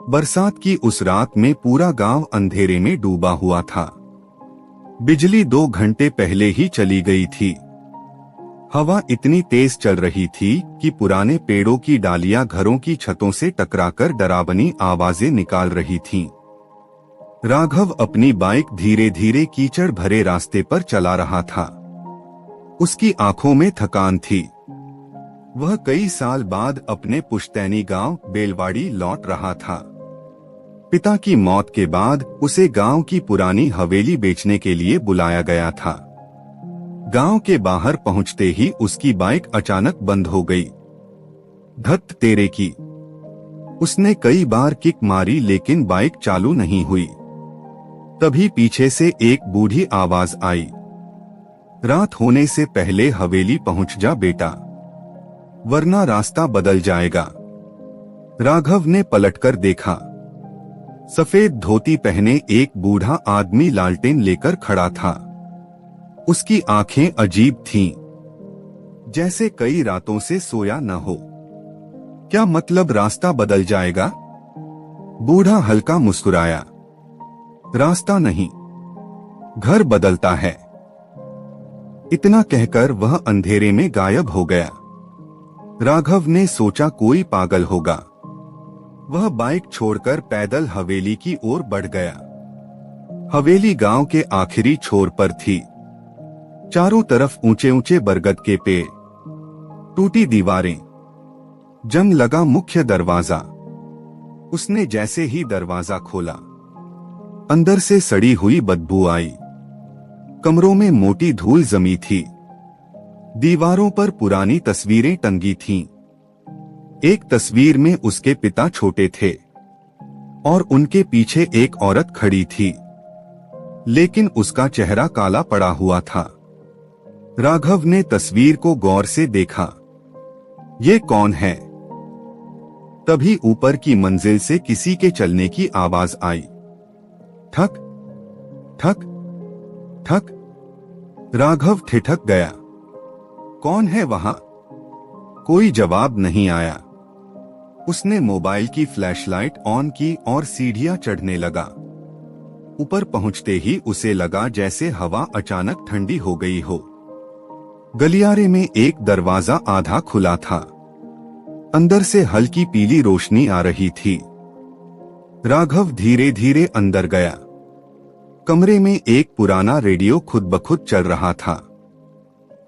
बरसात की उस रात में पूरा गांव अंधेरे में डूबा हुआ था। बिजली 2 घंटे पहले ही चली गई थी। हवा इतनी तेज चल रही थी कि पुराने पेड़ों की डालियां घरों की छतों से टकराकर डरावनी आवाजें निकाल रही थीं। राघव अपनी बाइक धीरे धीरे कीचड़ भरे रास्ते पर चला रहा था। उसकी आंखों में थकान थी। वह कई साल बाद अपने पुश्तैनी गांव बेलवाड़ी लौट रहा था। पिता की मौत के बाद उसे गांव की पुरानी हवेली बेचने के लिए बुलाया गया था। गांव के बाहर पहुंचते ही उसकी बाइक अचानक बंद हो गई। धत तेरे की! उसने कई बार किक मारी लेकिन बाइक चालू नहीं हुई। तभी पीछे से एक बूढ़ी आवाज आई, रात होने से पहले हवेली पहुंच जा बेटा, वरना रास्ता बदल जाएगा। राघव ने पलटकर देखा। सफेद धोती पहने एक बूढ़ा आदमी लालटेन लेकर खड़ा था। उसकी आंखें अजीब थीं, जैसे कई रातों से सोया न हो। क्या मतलब रास्ता बदल जाएगा? बूढ़ा हल्का मुस्कुराया। रास्ता नहीं, घर बदलता है। इतना कहकर वह अंधेरे में गायब हो गया। राघव ने सोचा कोई पागल होगा। वह बाइक छोड़कर पैदल हवेली की ओर बढ़ गया। हवेली गांव के आखिरी छोर पर थी। चारों तरफ ऊंचे ऊंचे बरगद के पेड़, टूटी दीवारें, जंग लगा मुख्य दरवाजा। उसने जैसे ही दरवाजा खोला, अंदर से सड़ी हुई बदबू आई। कमरों में मोटी धूल जमी थी। दीवारों पर पुरानी तस्वीरें टंगी थीं। एक तस्वीर में उसके पिता छोटे थे और उनके पीछे एक औरत खड़ी थी, लेकिन उसका चेहरा काला पड़ा हुआ था। राघव ने तस्वीर को गौर से देखा। ये कौन है? तभी ऊपर की मंजिल से किसी के चलने की आवाज आई। ठक ठक ठक। राघव ठिठक गया। कौन है वहां? कोई जवाब नहीं आया। उसने मोबाइल की फ्लैशलाइट ऑन की और सीढ़ियां चढ़ने लगा। ऊपर पहुंचते ही उसे लगा जैसे हवा अचानक ठंडी हो गई हो। गलियारे में एक दरवाजा आधा खुला था। अंदर से हल्की पीली रोशनी आ रही थी। राघव धीरे धीरे अंदर गया। कमरे में एक पुराना रेडियो खुद ब खुद चल रहा था।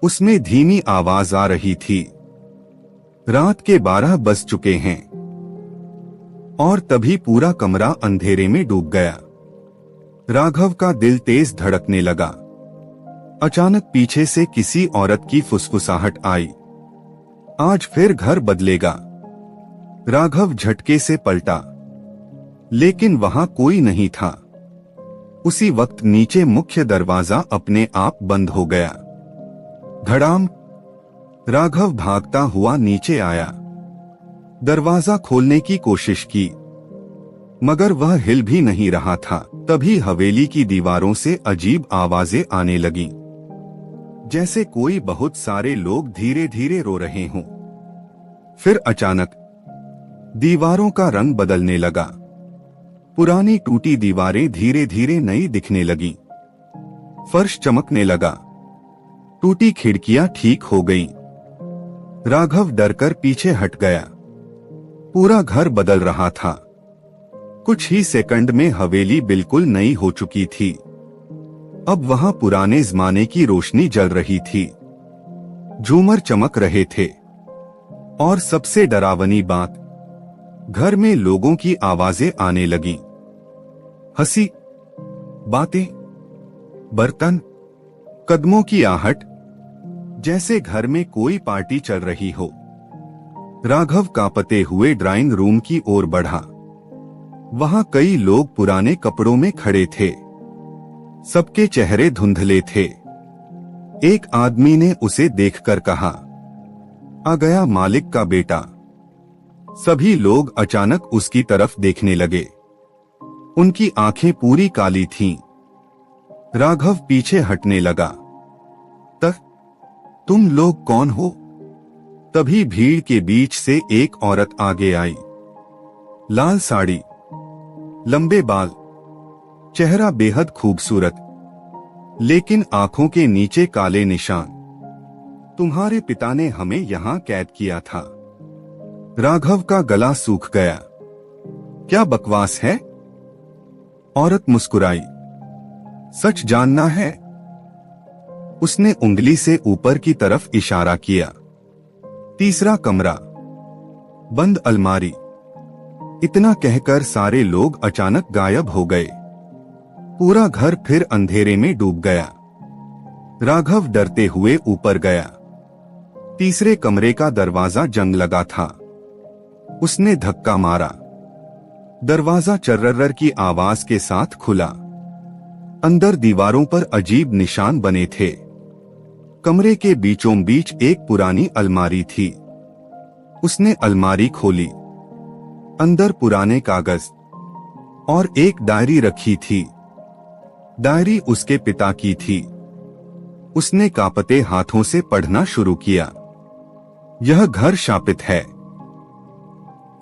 उसमें धीमी आवाज आ रही थी, रात के 12 बज चुके हैं। और तभी पूरा कमरा अंधेरे में डूब गया। राघव का दिल तेज धड़कने लगा। अचानक पीछे से किसी औरत की फुसफुसाहट आई, आज फिर घर बदलेगा। राघव झटके से पलटा, लेकिन वहां कोई नहीं था। उसी वक्त नीचे मुख्य दरवाजा अपने आप बंद हो गया। धड़ाम! राघव भागता हुआ नीचे आया। दरवाजा खोलने की कोशिश की, मगर वह हिल भी नहीं रहा था। तभी हवेली की दीवारों से अजीब आवाजें आने लगीं, जैसे कोई बहुत सारे लोग धीरे धीरे रो रहे हों। फिर अचानक दीवारों का रंग बदलने लगा। पुरानी टूटी दीवारें धीरे धीरे नई दिखने लगीं। फर्श चमकने लगा। टूटी खिड़कियां ठीक हो गईं। राघव डरकर पीछे हट गया। पूरा घर बदल रहा था। कुछ ही सेकंड में हवेली बिल्कुल नई हो चुकी थी। अब वहां पुराने जमाने की रोशनी जल रही थी। झूमर चमक रहे थे। और सबसे डरावनी बात, घर में लोगों की आवाजें आने लगीं। हंसी, बातें, बर्तन, कदमों की आहट, जैसे घर में कोई पार्टी चल रही हो। राघव कांपते हुए ड्राइंग रूम की ओर बढ़ा। वहां कई लोग पुराने कपड़ों में खड़े थे। सबके चेहरे धुंधले थे। एक आदमी ने उसे देखकर कहा, आ गया मालिक का बेटा। सभी लोग अचानक उसकी तरफ देखने लगे। उनकी आंखें पूरी काली थीं। राघव पीछे हटने लगा। तुम लोग कौन हो? तभी भीड़ के बीच से एक औरत आगे आई। लाल साड़ी, लंबे बाल, चेहरा बेहद खूबसूरत, लेकिन आंखों के नीचे काले निशान। तुम्हारे पिता ने हमें यहाँ कैद किया था। राघव का गला सूख गया। क्या बकवास है? औरत मुस्कुराई। सच जानना है? उसने उंगली से ऊपर की तरफ इशारा किया। तीसरा कमरा, बंद अलमारी। इतना कहकर सारे लोग अचानक गायब हो गए। पूरा घर फिर अंधेरे में डूब गया। राघव डरते हुए ऊपर गया। तीसरे कमरे का दरवाजा जंग लगा था। उसने धक्का मारा। दरवाजा चर्रर की आवाज के साथ खुला। अंदर दीवारों पर अजीब निशान बने थे। कमरे के बीचों बीच एक पुरानी अलमारी थी। उसने अलमारी खोली। अंदर पुराने कागज और एक डायरी रखी थी। डायरी उसके पिता की थी। उसने कांपते हाथों से पढ़ना शुरू किया। यह घर शापित है।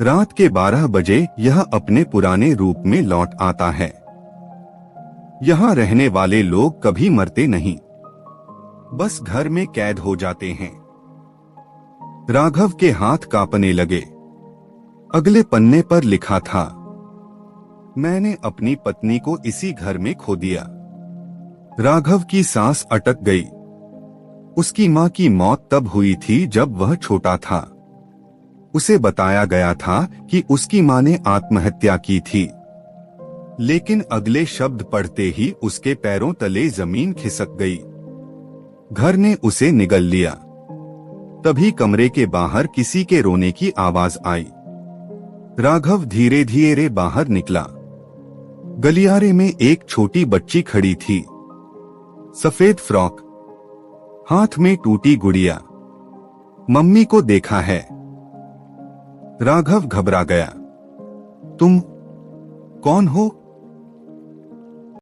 रात के 12 बजे यह अपने पुराने रूप में लौट आता है। यहाँ रहने वाले लोग कभी मरते नहीं, बस घर में कैद हो जाते हैं। राघव के हाथ कांपने लगे। अगले पन्ने पर लिखा था, मैंने अपनी पत्नी को इसी घर में खो दिया। राघव की सांस अटक गई। उसकी मां की मौत तब हुई थी जब वह छोटा था। उसे बताया गया था कि उसकी मां ने आत्महत्या की थी, लेकिन अगले शब्द पढ़ते ही उसके पैरों तले जमीन खिसक गई। घर ने उसे निगल लिया। तभी कमरे के बाहर किसी के रोने की आवाज आई। राघव धीरे धीरे बाहर निकला। गलियारे में एक छोटी बच्ची खड़ी थी। सफेद फ्रॉक, हाथ में टूटी गुड़िया। मम्मी को देखा है। राघव घबरा गया। तुम कौन हो?